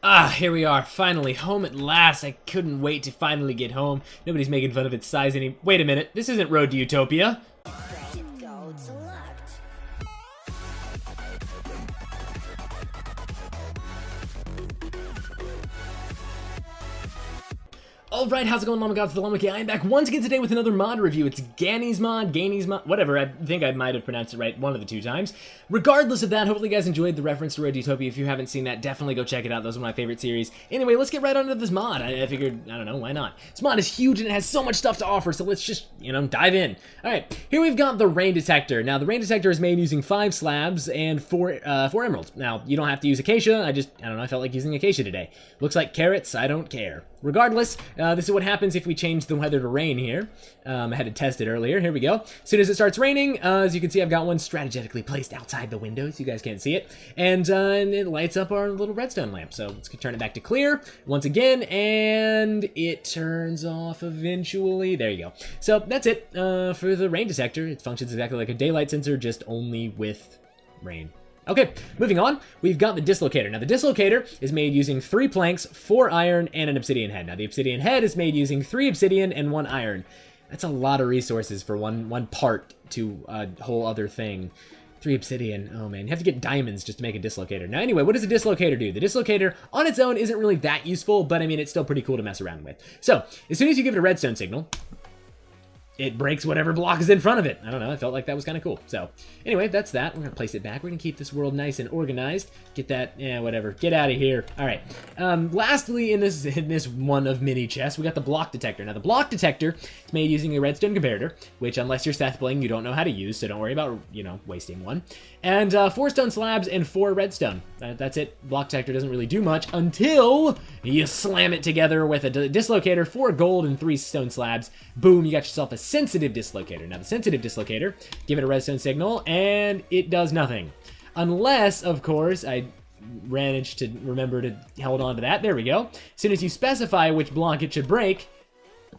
Ah, here we are, finally, home at last. I couldn't wait to finally get home. Nobody's making fun of its size any- Wait a minute, this isn't Road to Utopia. Alright, how's it going, Llama Gods? TheLlamaMonkey and I am back once again today with another mod review. It's Gany's mod, whatever, I think I might have pronounced it right one of the two times. Regardless of that, hopefully you guys enjoyed the reference to Road to Utopia. If you haven't seen that, definitely go check it out. Those are my favorite series. Anyway, let's get right on into this mod. I figured, I don't know, why not? This mod is huge and it has so much stuff to offer, so let's just, dive in. Alright, here we've got the rain detector. Now, the rain detector is made using 5 slabs and 4 emeralds. Now, you don't have to use acacia, I don't know, I felt like using acacia today. Looks like carrots, I don't care. Regardless, this is what happens if we change the weather to rain here. I had to test it earlier. Here we go. As soon as it starts raining, as you can see, I've got one strategically placed outside the window so you guys can't see it. And it lights up our little redstone lamp. So let's turn it back to clear once again, and it turns off eventually. There you go. So that's it for the rain detector. It functions exactly like a daylight sensor, just only with rain. Okay, moving on, we've got the dislocator. Now, the dislocator is made using 3 planks, 4 iron, and an obsidian head. Now, the obsidian head is made using 3 obsidian and 1 iron. That's a lot of resources for one part to a whole other thing. 3 obsidian, oh man, you have to get diamonds just to make a dislocator. Now, anyway, what does a dislocator do? The dislocator, on its own, isn't really that useful, but I mean, it's still pretty cool to mess around with. So, as soon as you give it a redstone signal, it breaks whatever block is in front of it. I don't know, I felt like that was kind of cool. So, anyway, that's that. We're gonna place it back. We're gonna keep this world nice and organized. Get that, whatever. Get out of here. All right. Lastly, in this one of mini chests, we got the block detector. Now, the block detector is made using a redstone comparator, which, unless you're Seth Bling, you don't know how to use, so don't worry about, wasting one. And 4 stone slabs and 4 redstone. That's it. Block detector doesn't really do much until you slam it together with a dislocator, 4 gold and 3 stone slabs. Boom, you got yourself a sensitive dislocator. Now, the sensitive dislocator, give it a redstone signal, and it does nothing. Unless, of course, I managed to remember to hold on to that. There we go. As soon as you specify which block it should break,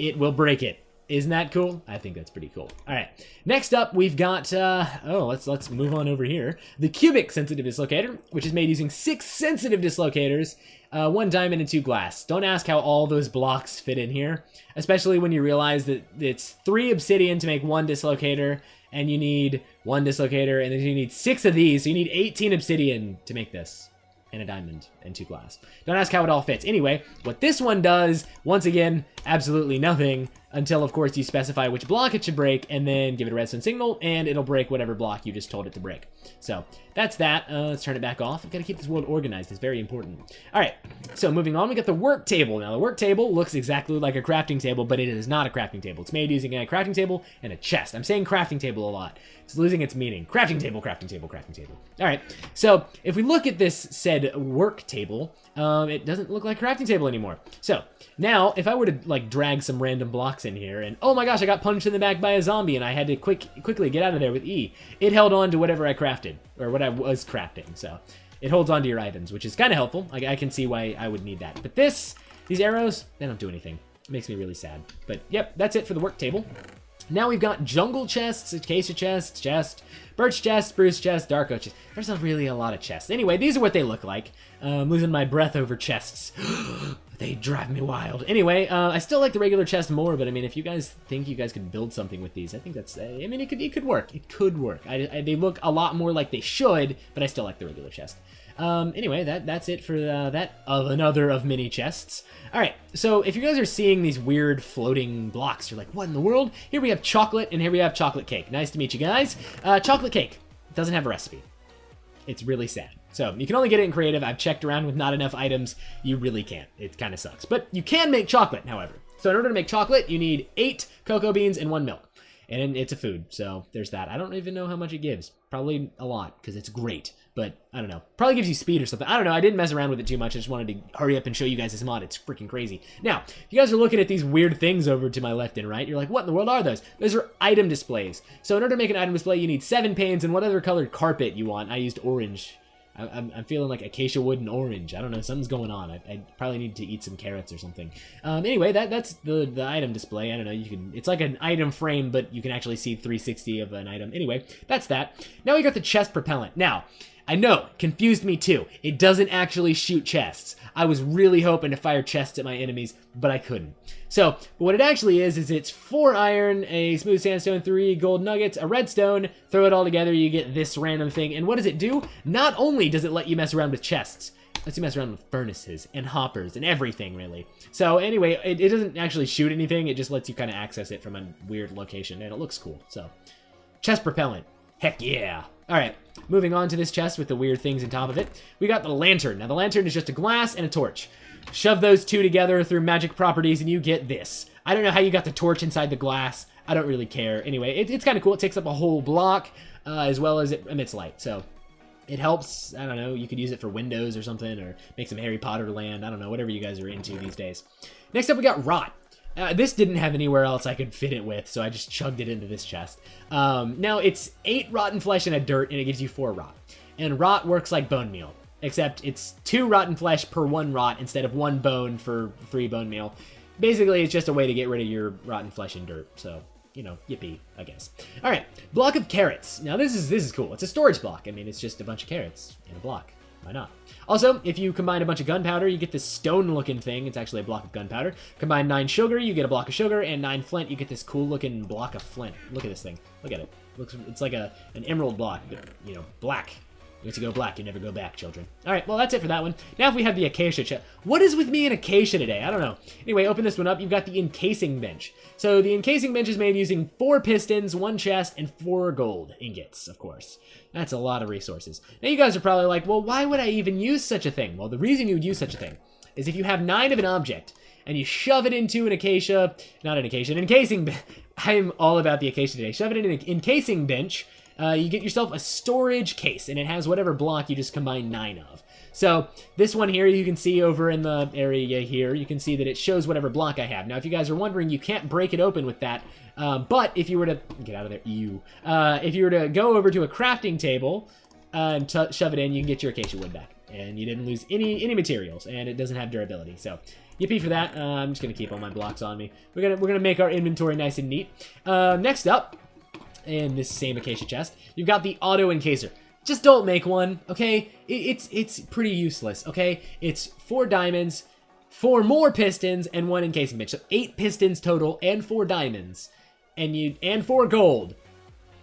it will break it. Isn't that cool? I think that's pretty cool. All right, next up we've got, let's move on over here. The cubic sensitive dislocator, which is made using 6 sensitive dislocators, 1 diamond and 2 glass. Don't ask how all those blocks fit in here, especially when you realize that it's 3 obsidian to make 1 dislocator, and you need 1 dislocator, and then you need 6 of these, so you need 18 obsidian to make this. And a diamond and 2 glass. Don't ask how it all fits. Anyway, what this one does, once again, absolutely nothing until, of course, you specify which block it should break and then give it a redstone signal, and it'll break whatever block you just told it to break. So that's that. Let's turn it back off. We've got to keep this world organized. It's very important. All right, so moving on, we got the work table. Now, the work table looks exactly like a crafting table, but it is not a crafting table. It's made using a crafting table and a chest. I'm saying crafting table a lot. It's losing its meaning. Crafting table, crafting table, crafting table. All right, so if we look at this said work table, it doesn't look like a crafting table anymore. So now, if I were to like drag some random blocks in here, and oh my gosh, I got punched in the back by a zombie, and I had to quickly get out of there with E. It held on to whatever I crafted, or what I was crafting. So it holds on to your items, which is kind of helpful. I can see why I would need that. But these arrows, they don't do anything. It makes me really sad. But yep, that's it for the work table. Now we've got jungle chests, acacia chest, birch chest, spruce chest, dark oak chest. There's not really a lot of chests. Anyway, these are what they look like. I'm losing my breath over chests. They drive me wild. Anyway, I still like the regular chest more, but I mean, if you guys think you guys could build something with these, I think that's, I mean, it could work. It could work. They look a lot more like they should, but I still like the regular chest. Anyway, that's it for that of another of mini chests. All right, so if you guys are seeing these weird floating blocks, you're like, what in the world? Here we have chocolate, and here we have chocolate cake. Nice to meet you guys. Chocolate cake doesn't have a recipe. It's really sad. So you can only get it in creative. I've checked around with not enough items. You really can't. It kind of sucks. But you can make chocolate, however. So in order to make chocolate, you need 8 cocoa beans and 1 milk. And it's a food, so there's that. I don't even know how much it gives. Probably a lot, because it's great. But, I don't know. Probably gives you speed or something. I don't know. I didn't mess around with it too much. I just wanted to hurry up and show you guys this mod. It's freaking crazy. Now, if you guys are looking at these weird things over to my left and right, you're like, what in the world are those? Those are item displays. So in order to make an item display, you need 7 panes and whatever colored carpet you want. I used orange. I'm feeling like acacia wood and orange. I don't know, something's going on. I probably need to eat some carrots or something. Anyway, that's the item display. I don't know, it's like an item frame, but you can actually see 360 of an item. Anyway, that's that. Now we got the chest propellant. Now, I know, confused me too. It doesn't actually shoot chests. I was really hoping to fire chests at my enemies, but I couldn't. So, what it actually is it's 4 iron, a smooth sandstone, 3 gold nuggets, a redstone, throw it all together, you get this random thing. And what does it do? Not only does it let you mess around with chests, it lets you mess around with furnaces and hoppers and everything, really. So anyway, it doesn't actually shoot anything, it just lets you kind of access it from a weird location, and it looks cool. So, chest propellant. Heck yeah. Alright, moving on to this chest with the weird things on top of it. We got the lantern. Now the lantern is just a glass and a torch. Shove those two together through magic properties and you get this. I don't know how you got the torch inside the glass. I don't really care. Anyway, it's kind of cool. It takes up a whole block as well as it emits light. So it helps. I don't know. You could use it for windows or something, or make some Harry Potter land. I don't know. Whatever you guys are into these days. Next up, we got rot. This didn't have anywhere else I could fit it with, so I just chugged it into this chest. Now, it's 8 rotten flesh and a dirt, and it gives you 4 rot. And rot works like bone meal, except it's 2 rotten flesh per 1 rot instead of 1 bone for 3 bone meal. Basically, it's just a way to get rid of your rotten flesh and dirt, so, you know, yippee, I guess. Alright, block of carrots. Now, this is cool. It's a storage block. I mean, it's just a bunch of carrots in a block. Why not? Also, if you combine a bunch of gunpowder, you get this stone-looking thing. It's actually a block of gunpowder. Combine 9 sugar, you get a block of sugar, and 9 flint, you get this cool-looking block of flint. Look at this thing. Look at it. It's like an emerald block, but, you know, black. Once you go black, you never go back, children. All right, well, that's it for that one. Now if we have the acacia chest. What is with me and acacia today? I don't know. Anyway, open this one up. You've got the encasing bench. So the encasing bench is made using 4 pistons, 1 chest, and 4 gold ingots, of course. That's a lot of resources. Now you guys are probably like, well, why would I even use such a thing? Well, the reason you would use such a thing is if you have 9 of an object and you shove it into an acacia, not an acacia, an encasing. I'm all about the acacia today. Shove it in an encasing bench. You get yourself a storage case, and it has whatever block you just combine 9 of. So this one here, you can see over in the area here, you can see that it shows whatever block I have. Now, if you guys are wondering, you can't break it open with that, but if you were to, get out of there, if you were to go over to a crafting table and shove it in, you can get your acacia wood back. And you didn't lose any materials, and it doesn't have durability. So yippee for that. I'm just gonna keep all my blocks on me. We're gonna make our inventory nice and neat. Next up, in this same acacia chest, you've got the auto encaser. Just don't make one, okay? It's pretty useless, okay? It's 4 diamonds, 4 more pistons, and 1 encasing bench. So 8 pistons total, and 4 diamonds, and 4 gold,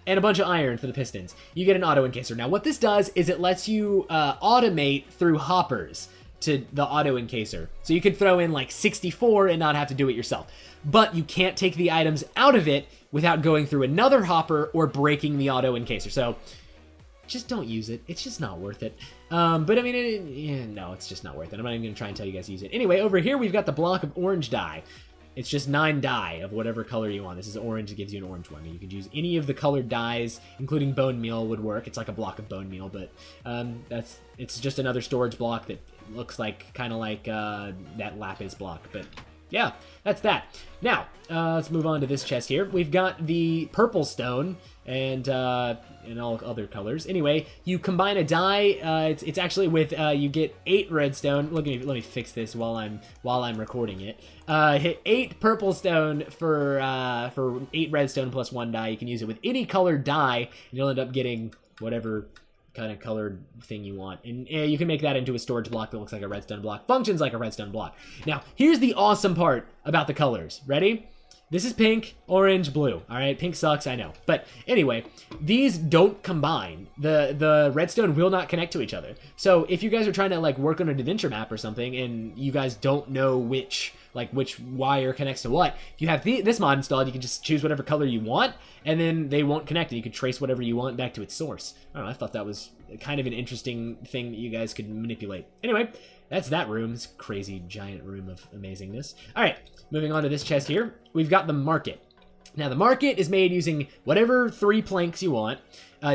and a bunch of iron for the pistons. You get an auto encaser. Now, what this does is it lets you automate through hoppers to the auto encaser. So you could throw in like 64 and not have to do it yourself. But you can't take the items out of it without going through another hopper or breaking the auto encaser. So just don't use it. It's just not worth it. But I mean, no, it's just not worth it. I'm not even gonna try and tell you guys to use it. Anyway, over here we've got the block of orange dye. It's just 9 dye of whatever color you want. This is orange, it gives you an orange one. You can use any of the colored dyes, including bone meal would work. It's like a block of bone meal, but it's just another storage block that looks like, kind of like that lapis block, but yeah, that's that. Now, let's move on to this chest here. We've got the purple stone and all other colors. Anyway, you combine a dye. It's actually with you get 8 redstone. Let me fix this while I'm recording it. Hit 8 purple stone for 8 redstone plus 1 dye. You can use it with any colored dye, and you'll end up getting whatever kind of colored thing you want, and you can make that into a storage block that looks like a redstone block, functions like a redstone block. Now, here's the awesome part about the colors. Ready? This is pink, orange, blue. All right, pink sucks, I know. But anyway, these don't combine. The redstone will not connect to each other. So if you guys are trying to like work on an adventure map or something, and you guys don't know which wire connects to what, if you have this mod installed, you can just choose whatever color you want, and then they won't connect, and you can trace whatever you want back to its source. I don't know, I thought that was kind of an interesting thing that you guys could manipulate. Anyway, that's that room. This crazy giant room of amazingness. All right, moving on to this chest here. We've got the market. Now, the market is made using whatever 3 planks you want,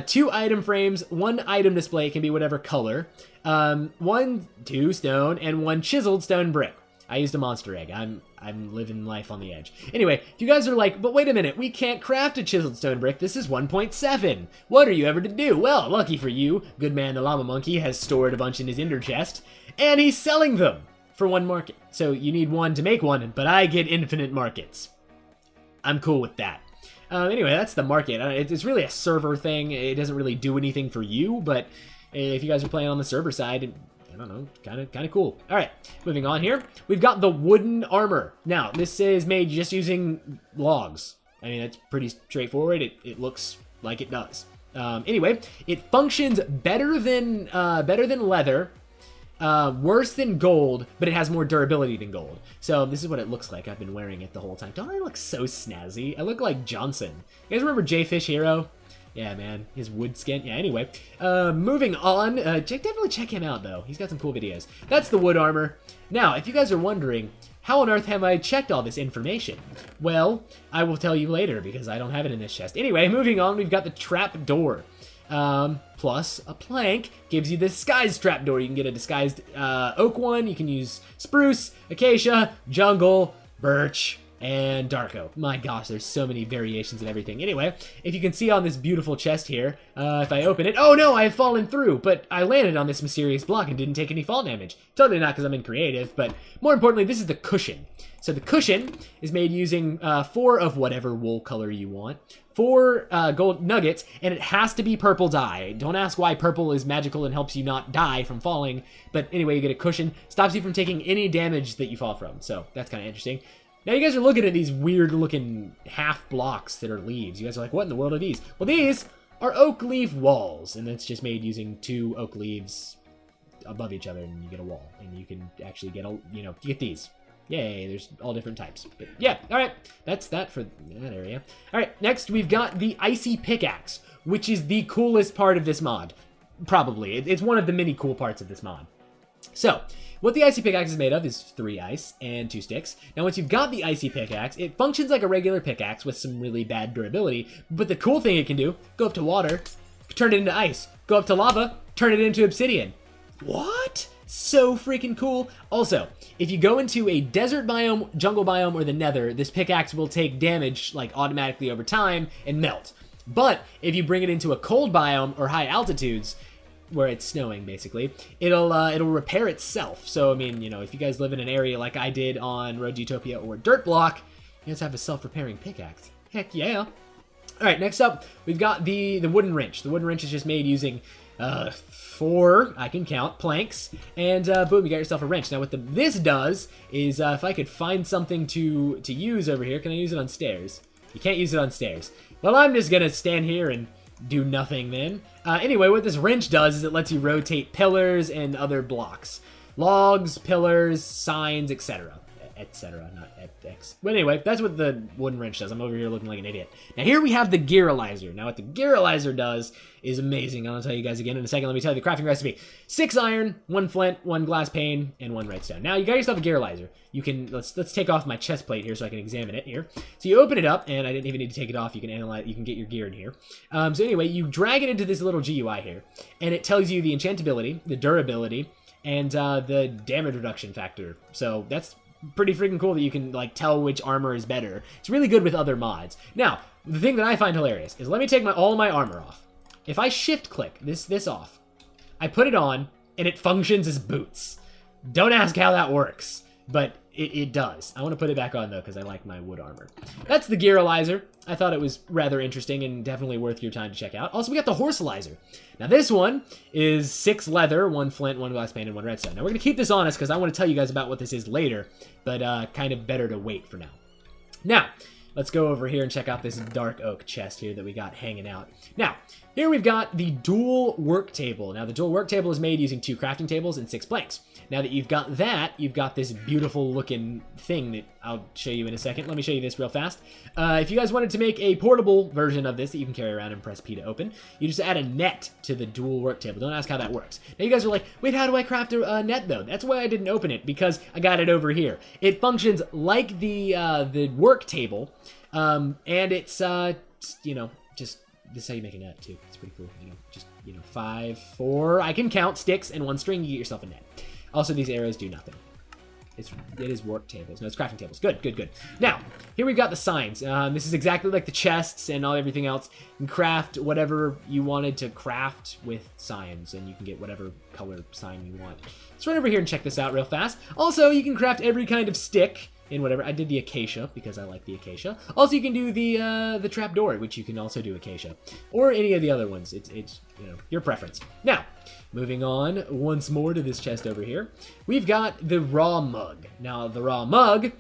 2 item frames, 1 item display, can be whatever color, 2 stone, and 1 chiseled stone brick. I used a monster egg. I'm living life on the edge. Anyway, if you guys are like, but wait a minute, we can't craft a chiseled stone brick. This is 1.7. What are you ever to do? Well, lucky for you, good man TheLlamaMonkey has stored a bunch in his ender chest, and he's selling them for 1 market. So you need 1 to make 1, but I get infinite markets. I'm cool with that. Anyway, that's the market. It's really a server thing. It doesn't really do anything for you, but if you guys are playing on the server side, I don't know, kind of cool. All right, moving on here. We've got the wooden armor. Now, this is made just using logs. I mean, it's pretty straightforward. It looks like it does. Anyway, it functions better than leather, worse than gold, but it has more durability than gold. So this is what it looks like. I've been wearing it the whole time. Don't I look so snazzy? I look like Johnson. You guys remember J-Fish Hero? Yeah, man, his wood skin. Yeah, anyway, moving on. Definitely check him out, though. He's got some cool videos. That's the wood armor. Now, if you guys are wondering, how on earth have I checked all this information? Well, I will tell you later, because I don't have it in this chest. Anyway, moving on, we've got the trap door. Plus a plank gives you the disguised trapdoor. You can get a disguised oak one. You can use spruce, acacia, jungle, birch, and dark oak. My gosh, there's so many variations of everything. Anyway, if you can see on this beautiful chest here, if I open it, oh no, I have fallen through, but I landed on this mysterious block and didn't take any fall damage. Totally not because I'm in creative, but more importantly, this is the cushion. So the cushion is made using 4 of whatever wool color you want, 4 gold nuggets, and it has to be purple dye. Don't ask why purple is magical and helps you not die from falling, but anyway, you get a cushion, stops you from taking any damage that you fall from, so that's kind of interesting. Now you guys are looking at these weird looking half blocks that are leaves. You guys are like, what in the world are these? Well, these are oak leaf walls, and that's just made using 2 oak leaves above each other, and you get a wall, and you can actually get you get these. Yay, there's all different types. But yeah, all right, that's that for that area. All right, next we've got the icy pickaxe, which is the coolest part of this mod. Probably. It's one of the many cool parts of this mod. So, what the icy pickaxe is made of is 3 ice and 2 sticks. Now, once you've got the icy pickaxe, it functions like a regular pickaxe with some really bad durability. But the cool thing it can do, go up to water, turn it into ice. Go up to lava, turn it into obsidian. What? So freaking cool. Also, if you go into a desert biome, jungle biome, or the nether, this pickaxe will take damage like automatically over time and melt. But if you bring it into a cold biome or high altitudes, where it's snowing basically, it'll repair itself. So I mean, if you guys live in an area like I did on Road to Utopia or Dirt Block, you guys have a self-repairing pickaxe. Heck yeah. All right, next up, we've got the wooden wrench. The wooden wrench is just made using 4, I can count, planks, and boom, you got yourself a wrench. Now what this does is, if I could find something to use over here, can I use it on stairs? You can't use it on stairs. Well, I'm just gonna stand here and do nothing then. Anyway, what this wrench does is it lets you rotate pillars and other blocks. Logs, pillars, signs, etc. Etc. Not X. But anyway, that's what the wooden wrench does. I'm over here looking like an idiot. Now here we have the Gearalizer. Now what the Gearalizer does is amazing. I'll tell you guys again in a second. Let me tell you the crafting recipe. 6 iron, 1 flint, 1 glass pane, and 1 redstone. Now you got yourself a Gearalizer. You can, let's take off my chest plate here so I can examine it here. So you open it up, and I didn't even need to take it off. You can analyze, you can get your gear in here. So anyway, you drag it into this little GUI here, and it tells you the enchantability, the durability, and the damage reduction factor. So that's pretty freaking cool that you can like tell which armor is better. It's really good with other mods. Now, the thing that I find hilarious is let me take all my armor off. If I shift click this off, I put it on and it functions as boots. Don't ask how that works, but it does. I want to put it back on though because I like my wood armor. That's the Gearalizer. I thought it was rather interesting and definitely worth your time to check out. Also, we got the horsealizer. Now this one is 6 leather, 1 flint, 1 glass pane, and 1 redstone. Now we're going to keep this on us because I want to tell you guys about what this is later, but kind of better to wait for now. Now, let's go over here and check out this dark oak chest here that we got hanging out. Now, here we've got the dual work table. Now, the dual work table is made using 2 crafting tables and 6 planks. Now that you've got that, you've got this beautiful looking thing that I'll show you in a second. Let me show you this real fast. If you guys wanted to make a portable version of this that you can carry around and press P to open, you just add a net to the dual work table. Don't ask how that works. Now you guys are like, wait, how do I craft a net though? That's why I didn't open it, because I got it over here. It functions like the work table, and it's, just this is how you make a net too. It's pretty cool. Just 5, 4, I can count sticks and 1 string. You get yourself a net. Also, these arrows do nothing. It is work tables. No, it's crafting tables. Good, good, good. Now, here we've got the signs. This is exactly like the chests and everything else. You can craft whatever you wanted to craft with signs, and you can get whatever color sign you want. Let's run over here and check this out real fast. Also, you can craft every kind of stick in whatever. I did the acacia because I like the acacia. Also, you can do the trapdoor, which you can also do acacia, or any of the other ones. It's you know, your preference. Now, moving on once more to this chest over here, we've got the raw mug. Now, the raw mug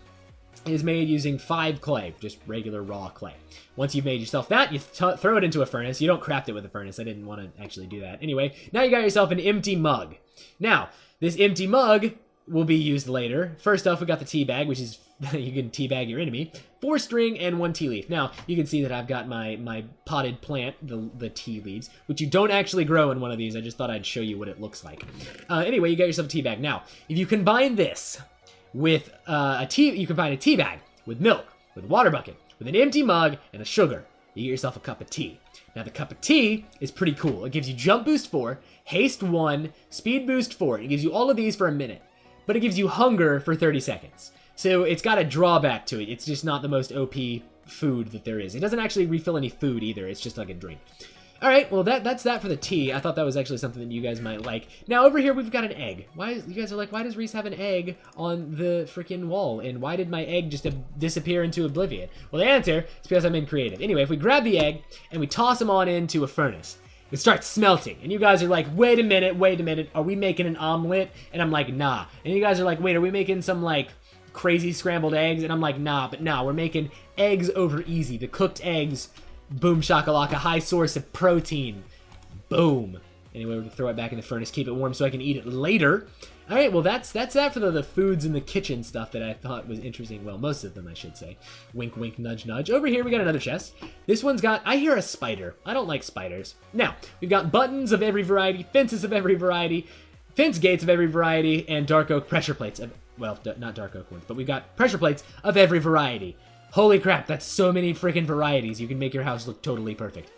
is made using 5 clay, just regular raw clay. Once you've made yourself that, you throw it into a furnace. You don't craft it with a furnace. I didn't want to actually do that. Anyway, now you got yourself an empty mug. Now, this empty mug will be used later. First off, we got the tea bag, which is you can tea bag your enemy. 4 string and 1 tea leaf. Now, you can see that I've got my potted plant, the tea leaves, which you don't actually grow in one of these. I just thought I'd show you what it looks like. Anyway, you got yourself a tea bag. Now, if you combine this with you combine a tea bag with milk, with a water bucket, with an empty mug, and a sugar, you get yourself a cup of tea. Now, the cup of tea is pretty cool. It gives you jump boost 4, haste 1, speed boost 4. It gives you all of these for a minute, but it gives you hunger for 30 seconds. So it's got a drawback to it. It's just not the most OP food that there is. It doesn't actually refill any food either. It's just like a drink. All right, well, that's that for the tea. I thought that was actually something that you guys might like. Now, over here, we've got an egg. You guys are like, why does Reese have an egg on the freaking wall? And why did my egg just disappear into oblivion? Well, the answer is because I'm in creative. Anyway, if we grab the egg and we toss them on into a furnace, it starts smelting. And you guys are like, wait a minute. Are we making an omelet? And I'm like, nah. And you guys are like, wait, are we making some, like, crazy scrambled eggs? And I'm like, nah, we're making eggs over easy. The cooked eggs. Boom shakalaka, high source of protein. Boom. Anyway, we'll throw it back in the furnace, keep it warm so I can eat it later. All right, well, that's that for the foods in the kitchen stuff that I thought was interesting. Well, most of them, I should say. Wink, wink, nudge, nudge. Over here, we got another chest. This one's got, I hear a spider. I don't like spiders. Now, we've got buttons of every variety, fences of every variety, fence gates of every variety, and dark oak pressure plates. Well, not dark oak ones, but we've got pressure plates of every variety. Holy crap, that's so many freaking varieties. You can make your house look totally perfect.